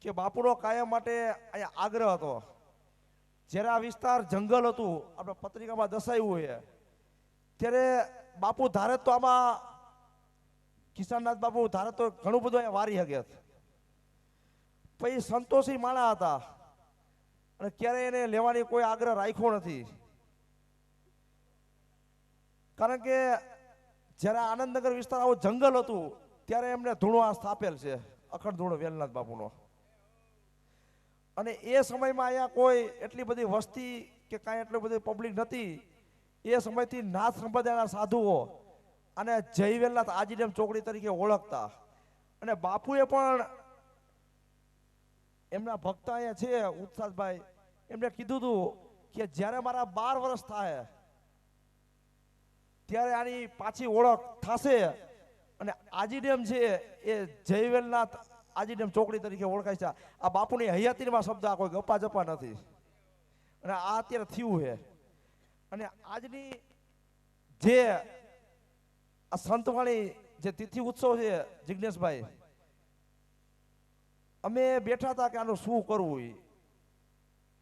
કે બાપુનો કાયમ માટે અહીંયા આગ્રહ હતો. જ્યારે આ વિસ્તાર જંગલ હતું, આપણે પત્રિકામાં દર્શાવ્યું છે, ત્યારે બાપુ ધારે તો આમાં કિશનનાથ બાપુ ધારે તો ઘણું બધું અહીંયા વારી શકે. પછી સંતોષી માણા હતા અને ક્યારેય એને લેવાની કોઈ આગ્રહ રાખ્યો નથી. કારણ કે જ્યારે આનંદનગર વિસ્તાર આવું જંગલ હતું ત્યારે એમને ધૂણો આ સ્થાપેલ છે, અખંડ ધૂણો વેલનાથ બાપુનો. અને એ સમયમાં અહીંયા કોઈ એટલી બધી વસ્તી કે કાંઈ એટલી બધી પબ્લિક નથી. એ સમયથી નાથ સંપ્રદાયના સાધુઓ અને જય વેલનાથ આજીડેમ ચોકડી તરીકે ઓળખતા. અને બાપુએ પણ એમના ભક્ત અહીંયા છે ઉત્સાહભાઈ, એમને કીધું હતું કે જ્યારે મારા 12 વર્ષ થાય ત્યારે આની પાછી ઓળખ થશે અને આજીડેમ છે એ જય વેલનાથ આજીડેમ ચોકડી તરીકે ઓળખાય છે. આ બાપુની હયાતીમાં શબ્દ, આ કોઈ ગપ્પા જપ્પા નથી. અને આ અત્યારે થયું છે. અને આજની જે આ સંતવાણી જે તિથિ ઉત્સવ છે જિજ્ઞેશભાઈ, અમે બેઠા હતા કે આનું શું કરવું.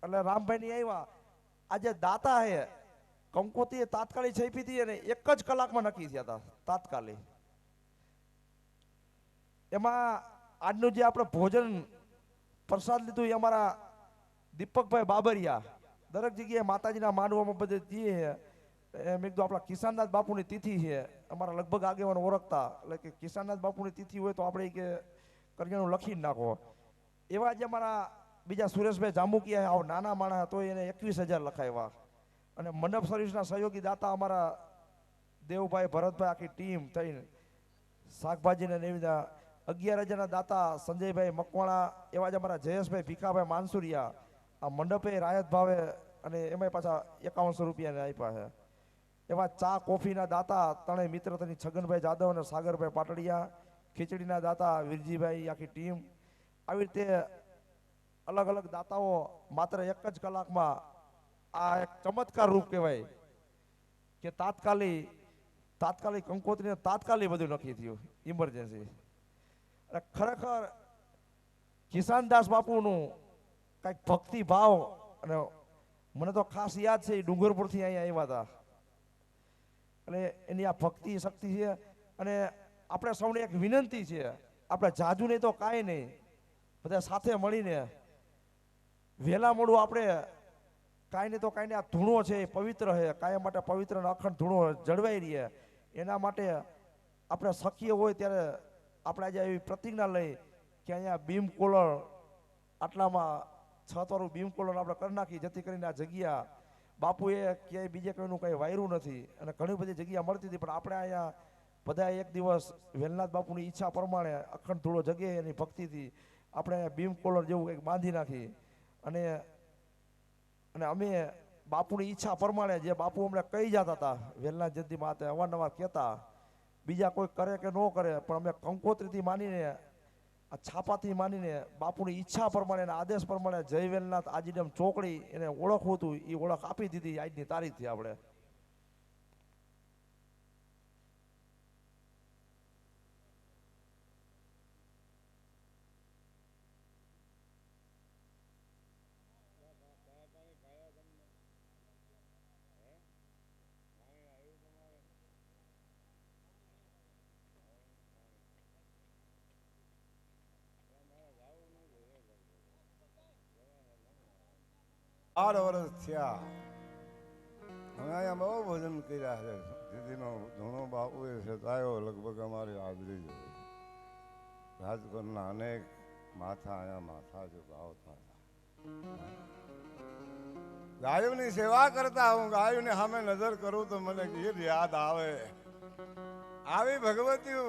એટલે રામભાઈ ની આવ્યા, આજે દાતા હે કંકોત્રી તાત્કાલિક છેપી હતી અને 1 જ કલાકમાં નક્કી થયા હતા તાત્કાલિક. એમાં આજનું જે આપણે ભોજન પ્રસાદ લીધું એ અમારા દીપકભાઈ બાબરિયા દરેક જગ્યાએ માતાજીના માંડવામાં બધે દઈએ. મેં કીધું આપણા કિશનનાથ બાપુની તિથિ છે, અમારા લગભગ આગેવાનો ઓળખતા, એટલે કે કિશનનાથ બાપુની તિથિ હોય તો આપણે કે કરિયાણું લખી નાખો. એવા જે અમારા બીજા સુરેશભાઈ જામુકિયા આવ નાના માણસ તો એને 21,000 લખાવ્યા. અને મંડપ સર્વિસના સહયોગી દાતા અમારા દેવભાઈ ભરતભાઈ આખી ટીમ થઈને શાકભાજીને એવી 11,000ના દાતા સંજયભાઈ મકવાણા, એવા જ અમારા જયેશભાઈ ભીખાભાઈ માનસુરિયા આ મંડપે રાયત ભાવે અને એમાં પાછા 5100 રૂપિયાને આપ્યા છે. એવા ચા કોફીના દાતા ત્રણેય મિત્ર તની છગનભાઈ જાદવ અને સાગરભાઈ પાટડિયા, ખીચડીના દાતા વીરજીભાઈ આખી ટીમ. આવી રીતે અલગ અલગ દાતાઓ માત્ર 1 જ કલાકમાં આ એક ચમત્કાર રૂપ કહેવાય કે તાત્કાલિક કંકોત્રીને તાત્કાલિક બધું નક્કી થયું, ઇમરજન્સી. ખરેખર કિશનદાસ બાપુનું કંઈક ભક્તિ ભાવ, અને મને તો ખાસ યાદ છે ડુંગરપુરથી અહીંયા આવ્યા હતા. એટલે એની આ ભક્તિ શક્તિ છે. અને આપણે સૌને એક વિનંતી છે, આપણે જાજુ નહીં તો કાંઈ નહીં, બધા સાથે મળીને વહેલા મોડું આપણે કાંઈ નહીં તો કાંઈ નહીં, આ ધૂણો છે એ પવિત્ર છે, કાયમ માટે પવિત્ર અને અખંડ ધૂણો જળવાઈ રહીએ એના માટે આપણે શક્ય હોય ત્યારે આપણે આજે એવી પ્રતિજ્ઞા લઈ કે અહીંયા બીમ કોલર આટલામાં 6 વાળું બીમ કોલર આપણે કરી નાખી, જેથી કરીને આ જગ્યા બાપુએ ક્યાંય બીજે કોઈનું કંઈ વાયરું નથી. અને ઘણી બધી જગ્યા મળતી હતી, પણ આપણે અહીંયા બધા એક દિવસ વેલનાથ બાપુની ઈચ્છા પ્રમાણે અખંડ ધૂળો જગ્યાએ એની ભક્તિથી આપણે બીમ કોલર જેવું કંઈક બાંધી નાખી. અને અમે બાપુની ઈચ્છા પ્રમાણે જે બાપુ અમને કહી જતા હતા વેલનાથ જયંતિ માતે અવારનવાર કહેતા, બીજા કોઈ કરે કે ન કરે, પણ અમે કંકોત્રીથી માનીને આ છાપાથી માનીને બાપુની ઈચ્છા પ્રમાણે આદેશ પ્રમાણે જય વેલનાથ આજીડેમ ચોકડી એને ઓળખવું હતું, એ ઓળખ આપી દીધી આજની તારીખથી. આપણે બાર વર્ષ થયા અમે અહીંયા બહુ ભજન કર્યા છે. દીદીનો ધૂણો બાપુએ સતાયો લગભગ અમારી હાજરી જોઈ. રાજકોટના અનેક માથા અહીંયા માથા જો ભાવ થયા. ગાયોની સેવા કરતા હું ગાયોની સામે નજર કરું તો મને ગીત યાદ આવે. આવી ભગવતી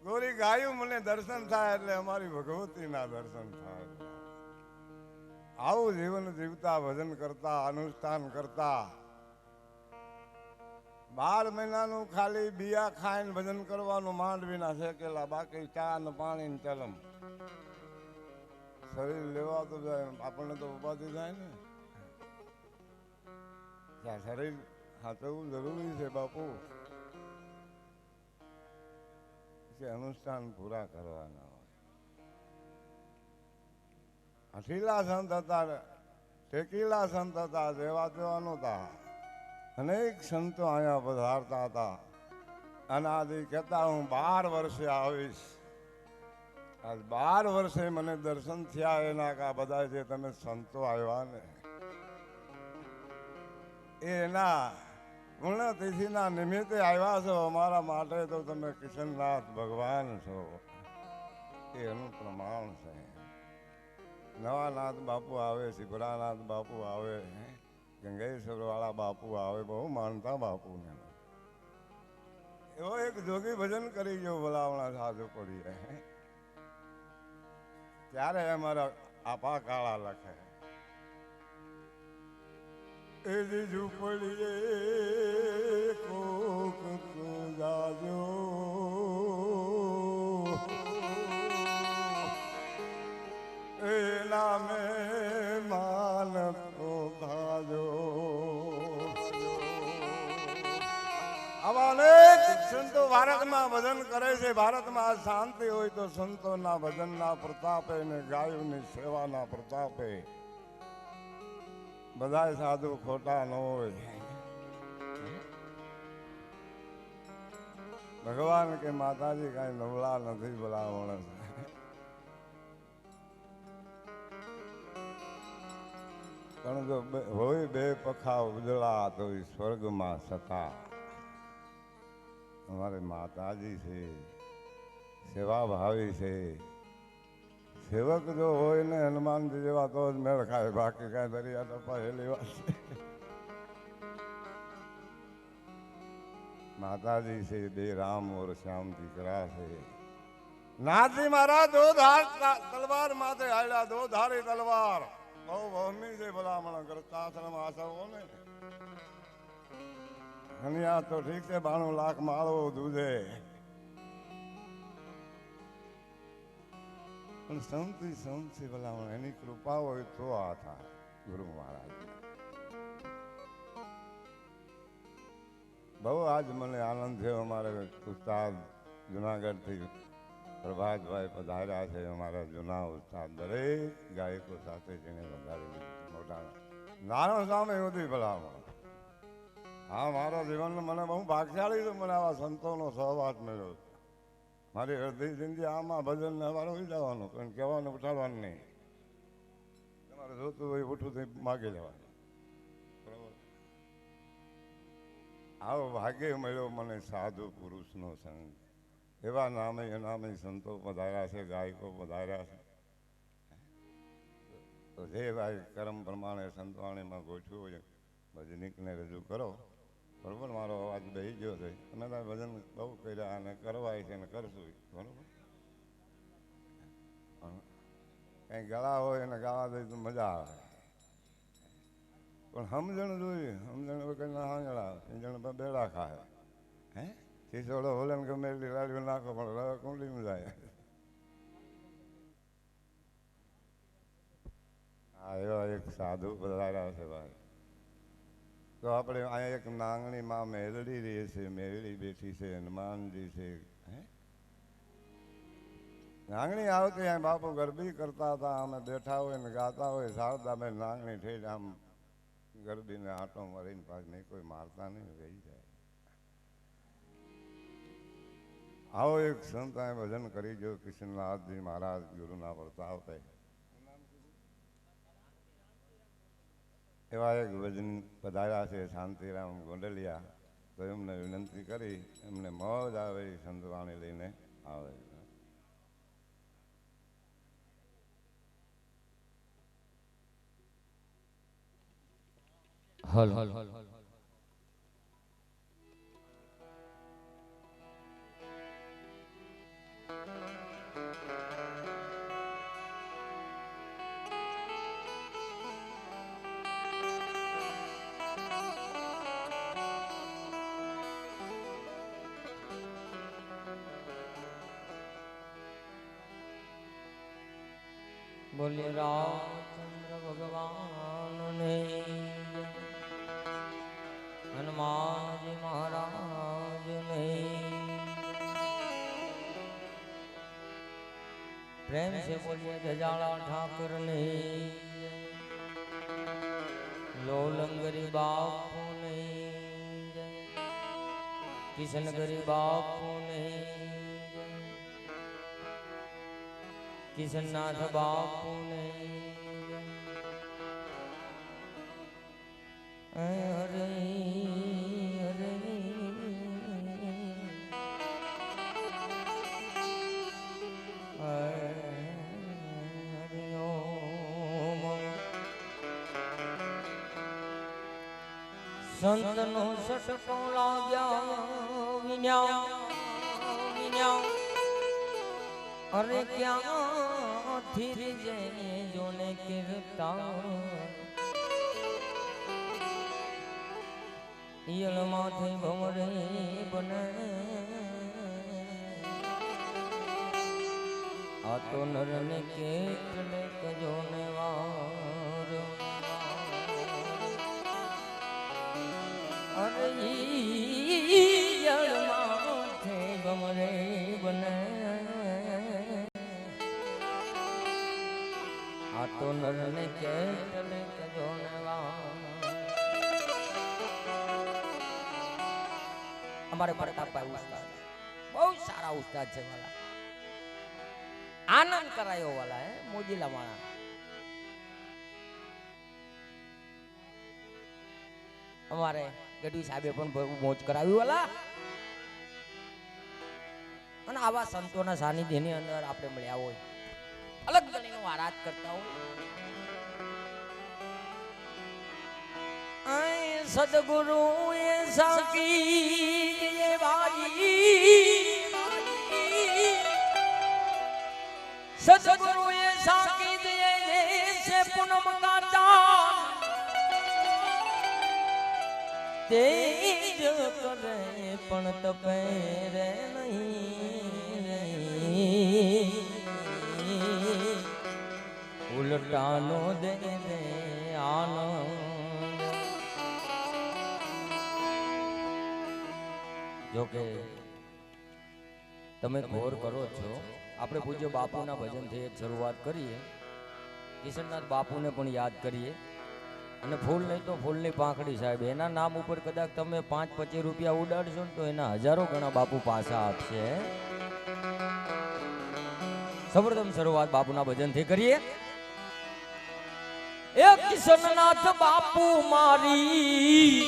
ગોરી ગાયું મને દર્શન થાય એટલે અમારી ભગવતીના દર્શન થાય. આવું જીવન જીવતા, ભજન કરતા, અનુષ્ઠાન કરતા, 12 મહિનાનું ખાલી બિયા ખાઈને ભજન કરવાનું, માંડવીના શેકેલા, બાકી ચા ને પાણી ને ચલમ. શરીર લેવા તો જાય, આપણને તો ઉપાધિ થાય ને. શરીર સાચવવું જરૂરી છે બાપુ. અનુષ્ઠાન પૂરા કરવાના હોય. હઠીલા સંત હતા, ટેકીલા સંત હતા, જેવા તેવા નહોતા. અનેક સંતો અહીંયા પધારતા હતા. અનાદિ કહેતા હું 12 વર્ષે આવીશ. આજ 12 વર્ષે મને દર્શન થયા એના કા બધા જે તમે સંતો આવ્યા ને એના પુણ્યતિથિના નિમિત્તે આવ્યા છો અમારા માટે, તો તમે કિશનનાથ ભગવાન છો એનું પ્રમાણ છે. નવાનાથ બાપુ આવે, શિવરાનાથ બાપુ આવે, ગંગેશ્વર વાળા બાપુ આવે, બહુ માનતા બાપુને. એવો એક જોગી ભજન કરી ગયો ભલાવણા સાધુ પડીએ ત્યારે અમારા આપા કાળા લખે એની ઝૂંપડીએ કોક જાજો એના મહેમાન તો ભાજો. આવા અનેક સંતો ભારતમાં ભજન કરે છે. ભારતમાં શાંતિ હોય તો સંતોના ભજનના પ્રતાપે ને ગાયોની સેવાના પ્રતાપે. બધા સાધુ ખોટા ન હોય. ભગવાન કે માતાજી કઈ નવલા નથી બોલા માણસ. પણ જો હોય બે પખા ઉજળા તો સ્વર્ગમાં સતા. અમારે માતાજી છે, સેવા ભાવી છે. સેવક જો હોય ને હનુમાનજી જેવા તો જ મેળ ખાય, બાકી કાંઈ દરિયા ટપા હેલી વાત છે. માતાજી છે, બે રામ ઓર શ્યામ દીકરા છે. નાથજી મહારાજ દો ધાર તલવાર માથે હાલ્યા, દો ધારી તલવાર. બહુ વહમી છે ભલામણ કરતા આશ્રમ આસવો ને. હનિયા તો ઠીક છે, 92 લાખ માળો દૂધે. પણ સંતી સંત છે ભલામણ, એની કૃપા હોય તો આ થાય. ગુરુ મહારાજ બહુ આજ મને આનંદ થયો. અમારે ઉસ્તાદ જુનાગઢથી પ્રભાતભાઈ પધાર્યા છે, અમારા જૂના ઉસ્તાદ. દરેક ગાયકો સાથે જેને વધારી મોટા નારાયણ સામે સુધી ભલામણ. હા, મારા જીવનનો મને બહુ ભાગશાળી છે, મને આવા સંતોનો સહવાસ મળ્યો. મારી અડધી જિંદગી આમાં ભજન ને અમારે હોઈ જવાનું, પણ કહેવાનું ઉઠાડવાનું નહીં. તમારે જોતું હોય ઉઠું તો માગી લેવાનું. બરોબર. આવો ભાગ્ય મળ્યો મને સાધુ પુરુષનો સંગ. એવા નામે અનામે સંતો પધાર્યા છે, ગાયકો પધાર્યા છે. તો જે ભાઈ કર્મ પ્રમાણે સંતવાણીમાં ગોઠવ્યું હોય ભજનિકને રજૂ કરો. બરોબર. મારો અવાજ બેસી ગયો છે. અમે તો ભજન બહુ કર્યા અને કરવાય છે ને કરશું. બરોબર. કંઈ ગળા હોય અને ગાવા દઈ તો મજા આવે, પણ સમજણ જોઈએ. સમજણ વગર ના હાંજળા સમજણ બેડા ખાય. હે શીશોડો હોલે ને ગમે એટલી રાડીઓ નાખો પણ રવા કુંડલીમાં જાય. હા, એવા એક સાધુ પધાર્યા છે ભાઈ. તો આપણે અહીંયા એક નાંગણીમાં મેરડી રહે છે, મેરડી બેઠી છે, હનુમાનજી છે. હે નાંગણી આવતી અહીં બાપુ ગરબી કરતા હતા. અમે બેઠા હોય ને ગાતા હોય, શારદાબેન નાંગણી ઠેઠ આમ ગરબીને આંટો મારીને પાછ નહીં કોઈ મારતા નહીં, રહી જાય. આવો એક સંત અહીં ભજન કરી ગયો કિશનનાથજી મહારાજ ગુરુના પ્રતાપે. એવા એક ભજન પધાર્યા છે શાંતિરામ ગોંડલિયા. તો એમને વિનંતી કરી, એમને મોજ આવે એ સંતવાણી લઈને આવે. હલ બોલે રામચંદ્ર ભગવાન ને, હનુમાનજી મહારાજ ને. प्रेम से बोलिए गजाला ठाकुर नहीं लोलंगरी बापू नहीं किशनगरी बापू नहीं किशननाथ बापू नहीं हरे हरे સંતનો સટકો લાગ્યા વિન્યા વિન્યા અરે ક્યાંથી જે જોને કીર્તન ઈયળમાંથી ભમરે બને આ તો નરને કેટલે કજોને વાર અરે ઈયળમાંથી ભમરે બને આ તો નરને કેટલે કજોને વાર हमारे प्रतापभाई उस्ताद बहुत सारा उस्ताद है वाला आनंद करायो वाला है मोजीला वाला हमारे गढ़वी साहेबे पण मोज करावी वाला અને આવા સંતોના સાનિધ્યની અંદર આપણે મળ્યા હોય અલગ ગણીનો આરાધ કરતા હોય सदगुरु ऐसा कीजिए भाई सदगुरु ऐसा कीजिए जैसे पूनम का चांद तेज करे पण तपे रे नहीं उलटानो दे दे आनंद जो के તમે ઘોર કરો છો આપણે પૂજ્ય બાપુના ભજનથી એક શરૂઆત કરીએ કિશનનાથ બાપુને પણ યાદ કરીએ અને ફૂલ નહીં તો ફૂલની પાંખડી સાહેબ એના નામ ઉપર કદાચ તમે 5-25 રૂપિયા ઉડાડશો ને તો એના હજારો ગણા બાપુ પાછા આપશે સૌપ્રથમ શરૂઆત બાપુના ભજનથી કરીએ એ કિશનનાથ બાપુ મારી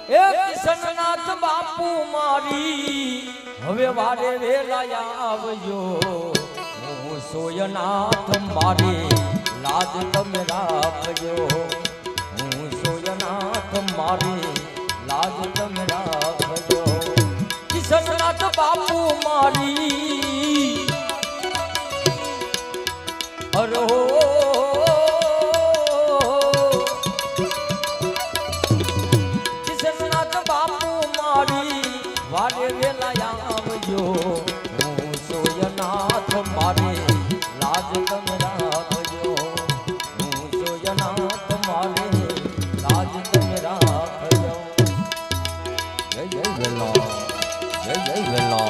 એ કિશનનાથ બાપુ મારી હવે વારે વેલા આવજો હું સોયનાથ મારી લાજ તમે રાખજો હું સોયનાથ મારી લાજ તમે રાખજો કિશનનાથ બાપુ મારી અરો वारे वेला आवजो हूँ सोयनाथ मारे लाज तम राखजो हूँ सोयनाथ मारे लाज तम राखजो जय जय वेला जय जय वेला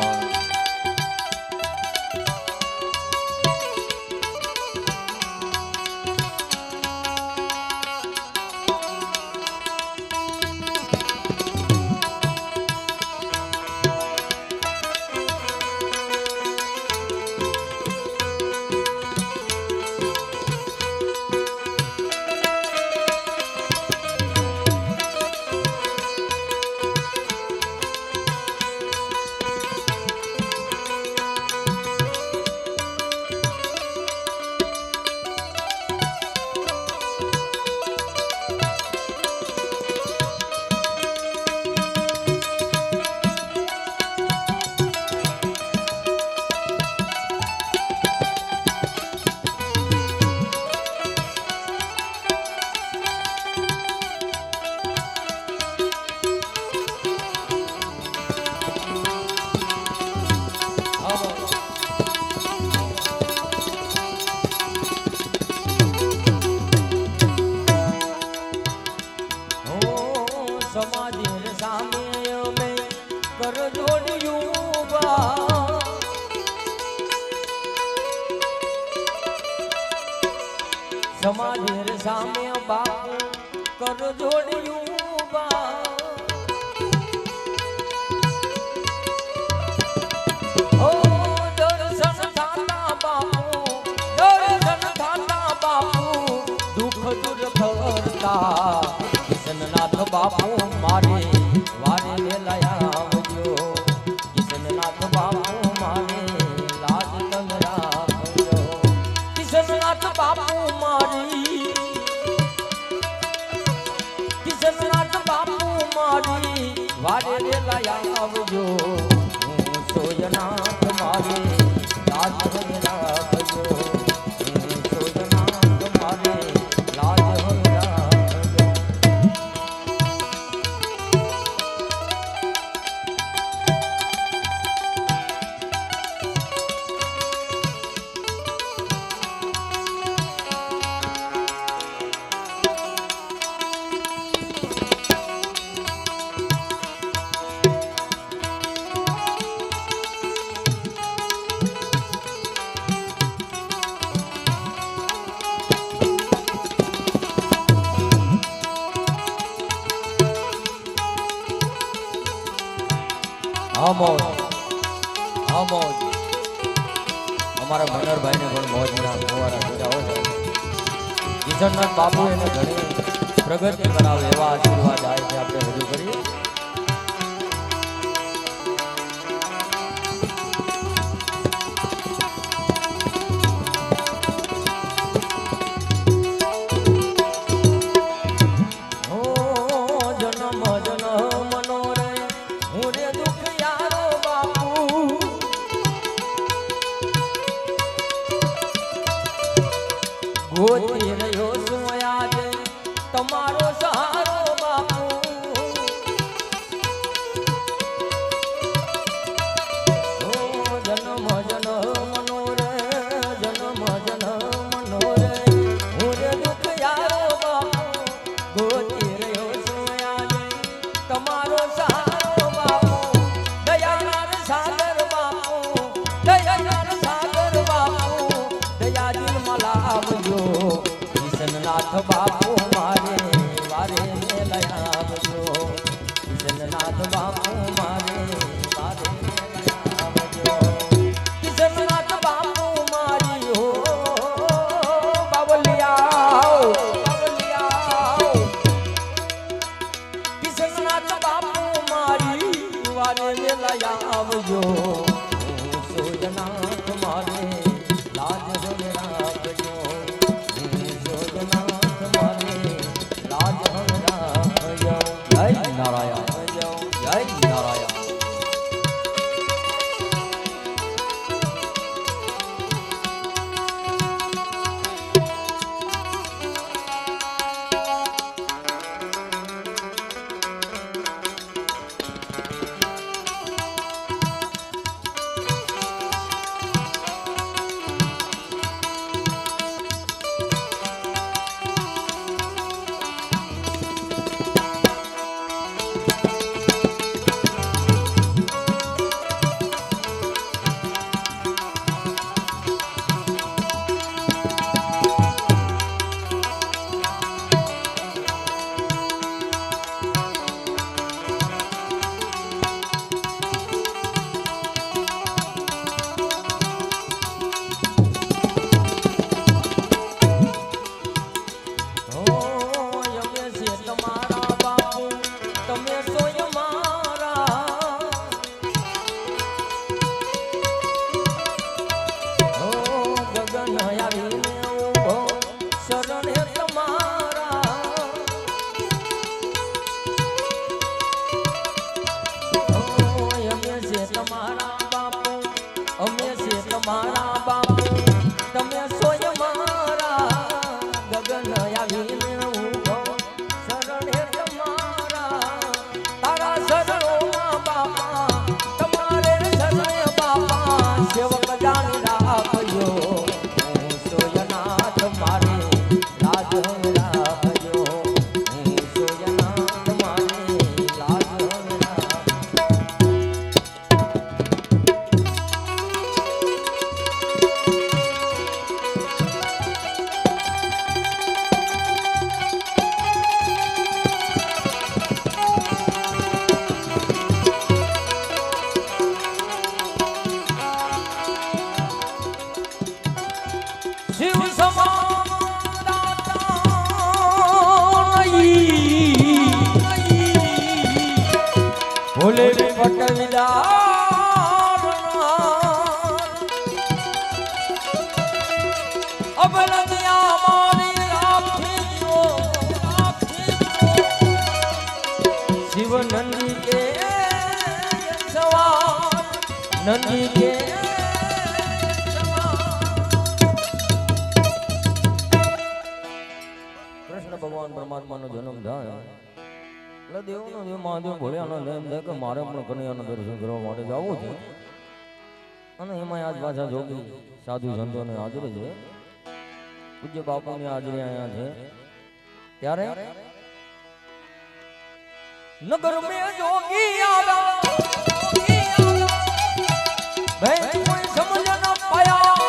સમાધિ સામે બાપુ કર જોડ્યું બા ઓ દર્શન થાતા બાપુ દર્શન થાતા બાપુ દુઃખ દૂર કરતા કિશનનાથ બાપુ મારે વારે વેલાયા આવજો કિશનનાથ બાપુ મારે લાજ તમે રાખજો કિશનનાથ બાપુ મારી કિશનનાથ બાપુ મારી વારે વેલાયા આવજો હું સોયનાથ મારે લાજ તમે રાખજો હું સોયનાથ મારે લાજ તમે રાખજો હા મોજ અમારા મનરભાઈને પણ મોજના ફુવારા પૂરા હોય કિશનનાથ બાપુ એને ઘણી પ્રગતિ કરાવે એવા આશીર્વાદ આવે છે આપણે રજૂ કરીએ ગોતી રહ્યો છું આજે તમારો સહારો બાપુ ઓ જન્મ જન્મનો રે જન્મ જન્મનો રે હું રે દુઃખ યારો બાપુ ગોતી રહ્યો છું આજે તમારો સહારો બાપુ દયાનાર સાગર બાપુ દયાનાર સાગર બાપુ દયાદિલ મલા આવજો કિશનનાથ બાપુ મારે વારે લયા આવજો કિશનનાથ બાપુ મારે વારે લયા આવજો કિશનનાથ બાપુ મારી હો બાવલિયા કિશનનાથ બાપુ મારી વારે લયા આવજો સોજનાથ મારે લાજ હવે રાખજો સોજનાથ મારે લાજ હવે રાખજો જય નારાયણ જય નારાયણ તમારા બાપુ તમે સોય મારા ગગન આવીને ઊભો શરણે તમારા તારા શરણોમાં બાપા તમારે શરણે બાપા સેવક જાણી રાખજો હું સોયનાથ મારે લાજ રાખજો હું સોયનાથ મારે લાજ રાખજો ભોલે પટવિલા અબલદિયા મારી રાખીજો શિવ નંદી કે સવાર નંદી કે કૃષ્ણ ભગવાન પરમાત્માનો જન્મ થાય એટલે દેવનો દેવ મહાદેવ ભોળિયાનો એમ થાય કે મારે પણ કનૈયાનું દર્શન કરવા માટે જવું છે અને એમાં આજ પાછા જોગી સાધુ સંતોને હાજરી છે પૂજ્ય બાપુની હાજરી અહીંયા છે ત્યારે નગર મેં જોગી આવ્યા ભાઈ કોઈ સમજ ન પાયા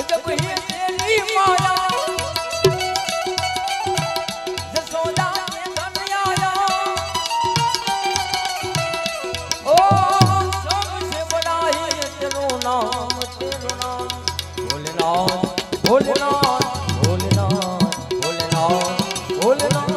જબ હી તેરી માયા જસોદા કે ધન આયા ઓ सबसे बड़ा ही तेरो नाम भोलेनाथ भोलेनाथ भोलेनाथ भोलेनाथ भोलेनाथ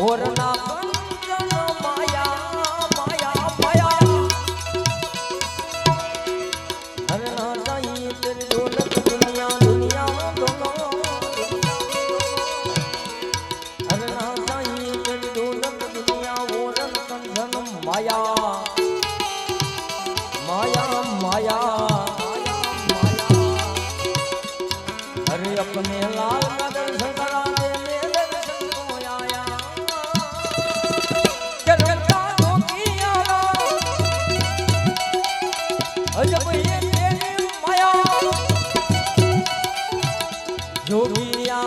ઓરના કંચન માયા માયા માયા હરના જાઈ તેરી દોલત દુનિયા દુનિયા દોનો હરના જાઈ તેરી દોલત દુનિયા ઓરન કંચન માયા माया माया अरे अपने लाल का दर्शन करा दे मेरे दर्शन को आया चलता तो किया जब ये तेरी माया जोगिया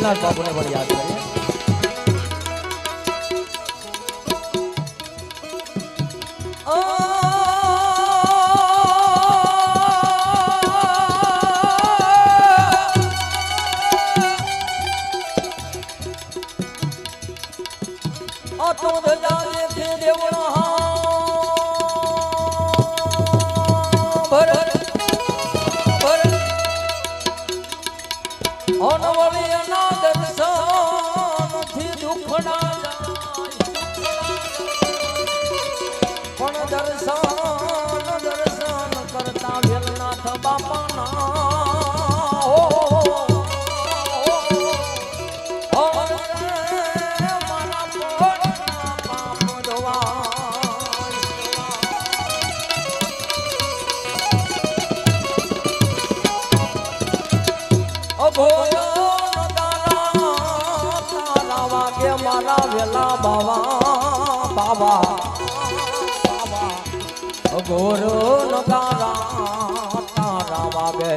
વેલનાથ બાપુને પણ યાદ કરીએ. તો દજાને છે દેવણો ભર ભર અનવળિયાના દર્શનથી દુખડા જાય પણ દર્શન કરતા વેલનાથ બાપાના મારા વેલા બાવા બાવા બાવા ગોરો નગારા તારા વાગે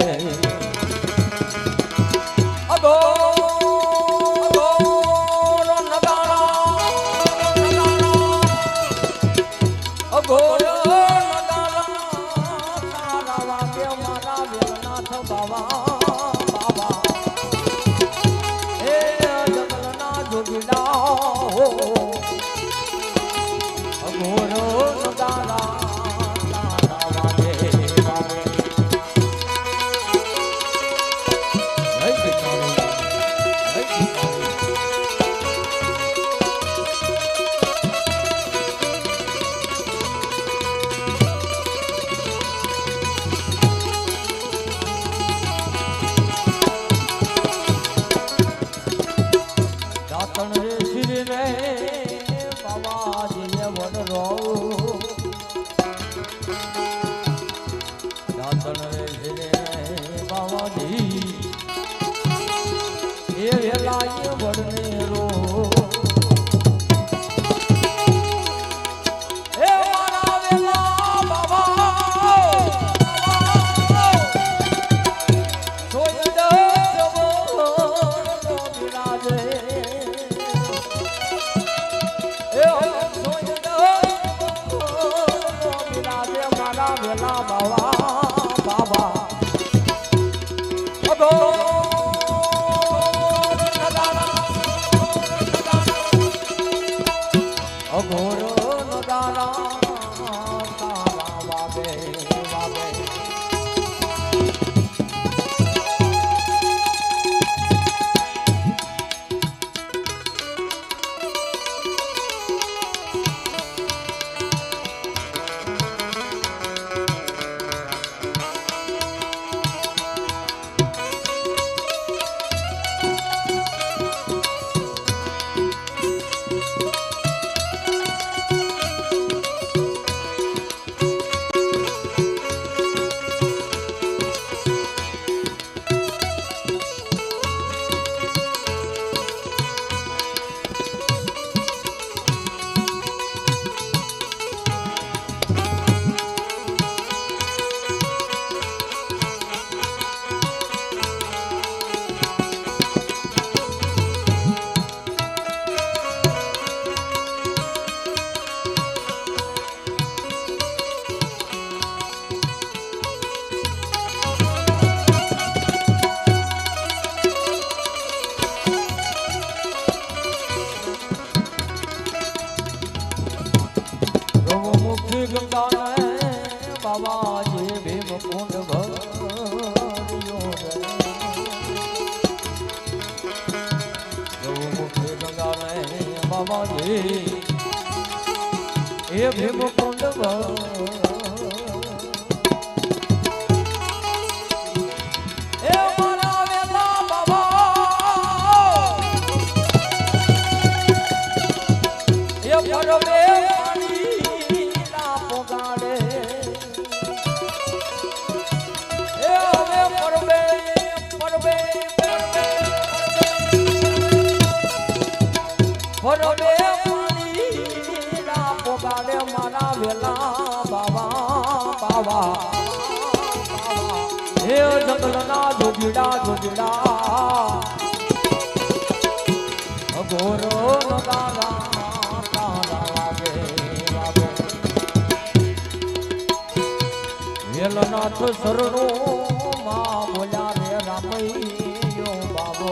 ગોરો નગારા ગોરો નગારા તારા વાગે મારા વેલનાથ બાવા એ ભીમ કુંડ એ મારા વેલા બાબા એ પરવે પાણી ના પોગાડે એ હવે પરવે પરવે પરવે ગાડે મારા વેલા બાવા બાવા હે જંગલના જોગીડા જોગીડા અઘોરો નગારા તારા વાગે વાગે વેલનાથ શરણો માં બોલ્યા રે રામૈયો બાબો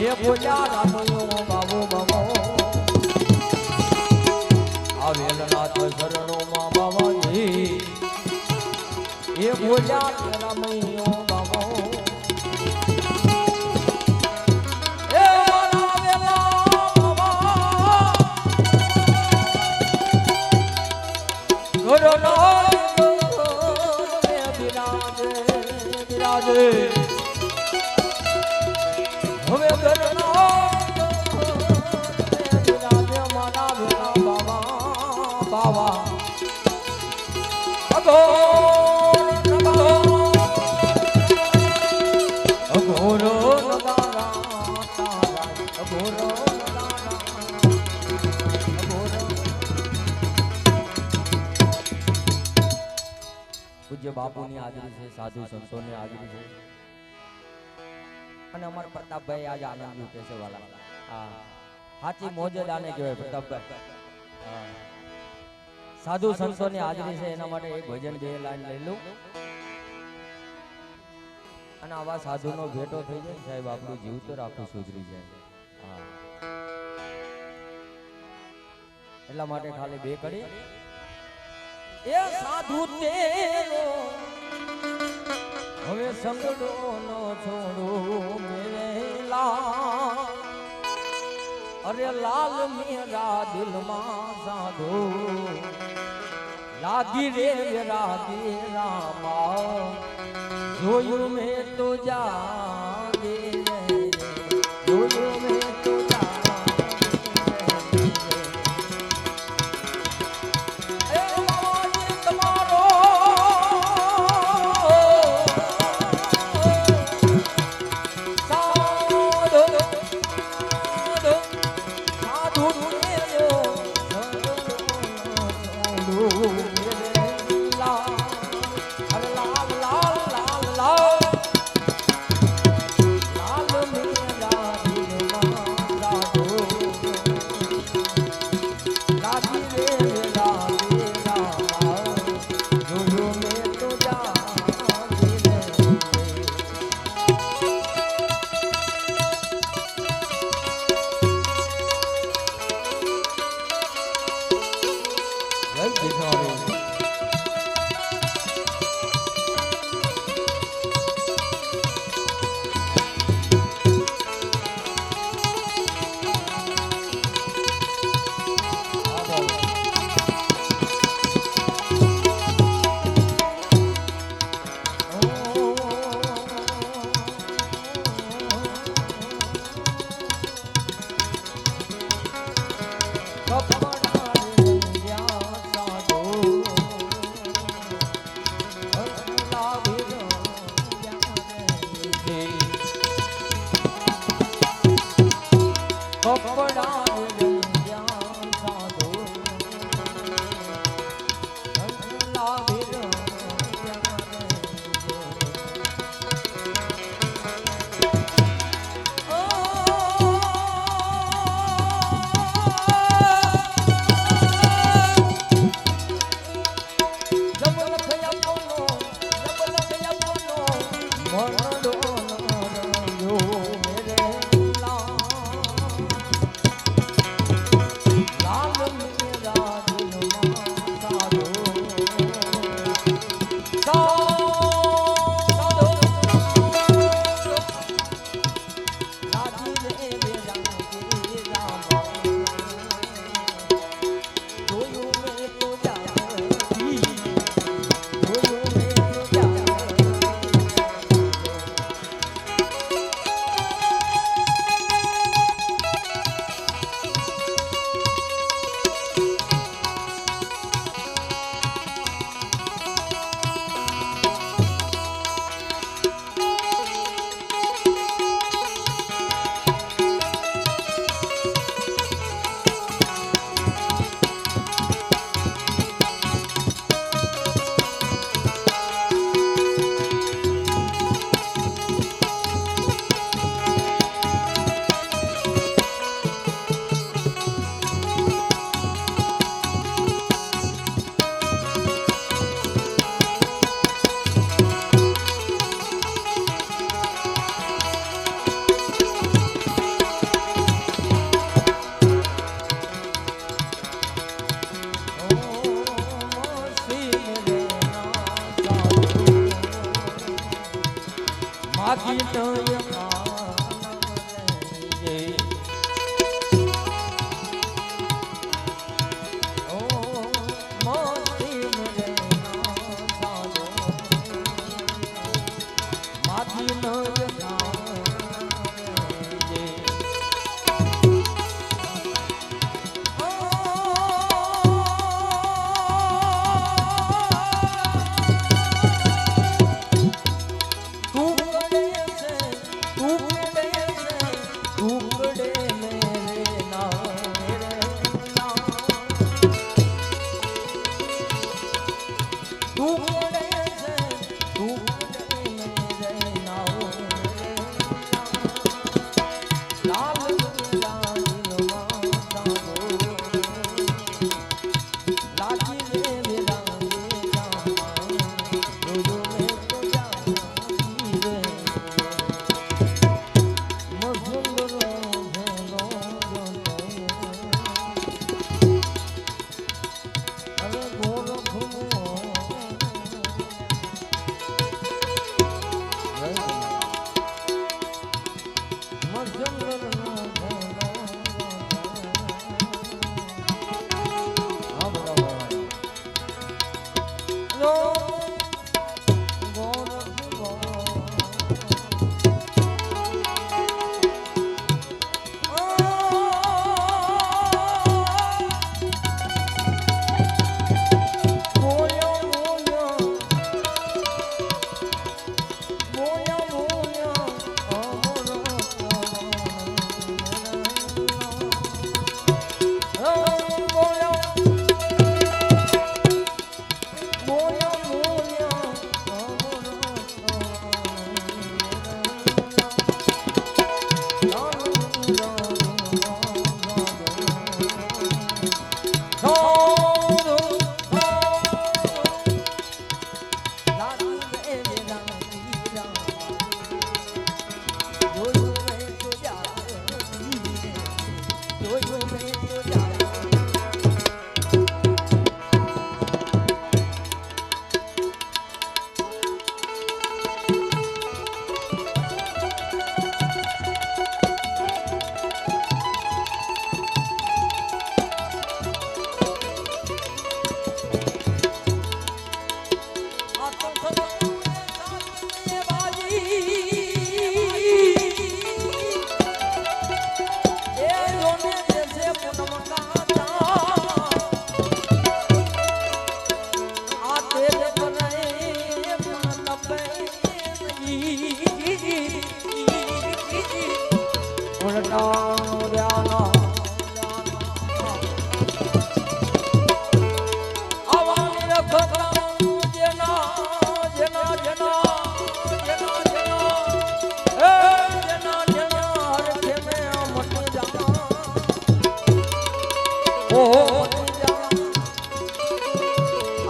એ બોલ્યા રામૈયો બાબો બાબો આ વેલનાથ શરણો માં બાબાજી એ બોલ્યા રે રામૈયો બાબો હવે મારા વેલા બાબા બાવા અઘોરો નગારા તારા અઘોરો પૂજ્ય બાપુની હાજરી છે, સાધુ સંતોની હાજરી છે અને અમારા પ્રતાપભાઈ આજ આનંદ લૂટે છે વાલા. હા, સાચી મોજ જ આને કહેવાય પ્રતાપભાઈ. હા, સાધુ સંતોની હાજરી છે એના માટે એક ભજન બે લાઈન લઈ લઉં અને આવા સાધુનો ભેટો થઈ જાય સાહેબ આપણું જીવ તો આખું સુધરી જાય. હા, એટલા માટે ખાલી બે કડી એ સાધુ તેરો હવે સંગડો નો છોડો મેલા અરે લાલ મેરા દિલમાં સાધુ લાગી રે રાધી રામા જોયું મેં તો જાગે જોયું મેં તો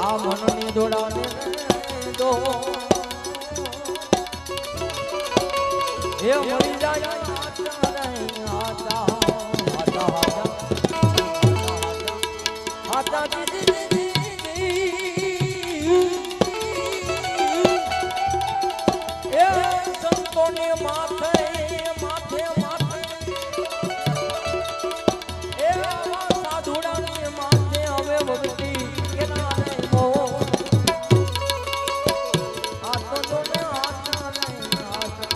આ મનની દોડાને દો એ મરી જાય એ સંતોને માથે માથે માથે એ સાધુડાની માથે હવે ભક્તિ કેના રે મો આ તો જોને આતા નહીં આતા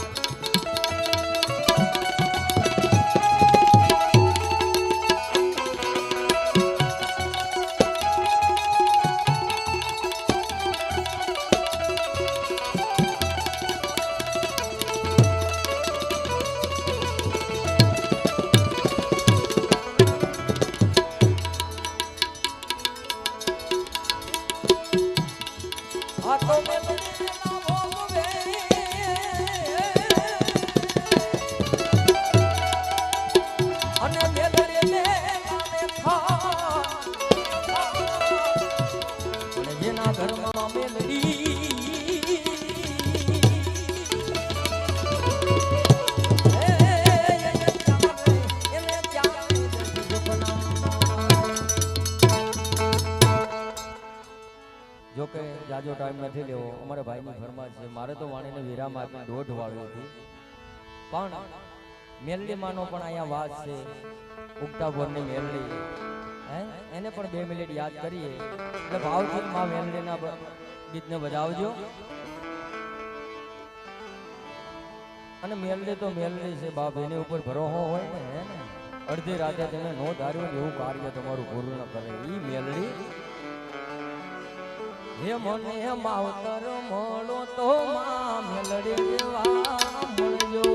તો મેલડીના ભોગવે અને મેલડીને ગાને થા અને જેના ઘરમાં મેલડી જો કે જાજો ટાઈમ નથી લેવો અમારા ભાઈની ફરમાશ છે મારે તો વાણીને વિરામ આપીને દોઢ વાળવી હતી પણ મેલડી માનો પણ અહીંયા વાત છે ઉગતા બોરની મેલડી હે એને પણ 2 મિનિટ યાદ કરીએ એટલે ભાવથી માં મેલડીના ગીતને બજાવજો. અને મેલડી તો મેલડી છે બાપ, એની ઉપર ભરોસો હોય ને હે ને અડધી રાતે તમે નો ધાર્યું ને એવું કાર્ય તમારું પૂરું ન કરે ઈ મેલડી. હે મને માવતર મળો તો માં મેલડી જેવા મળજો.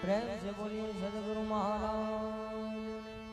પ્રેમ से बोलिए सदगुरु महाराज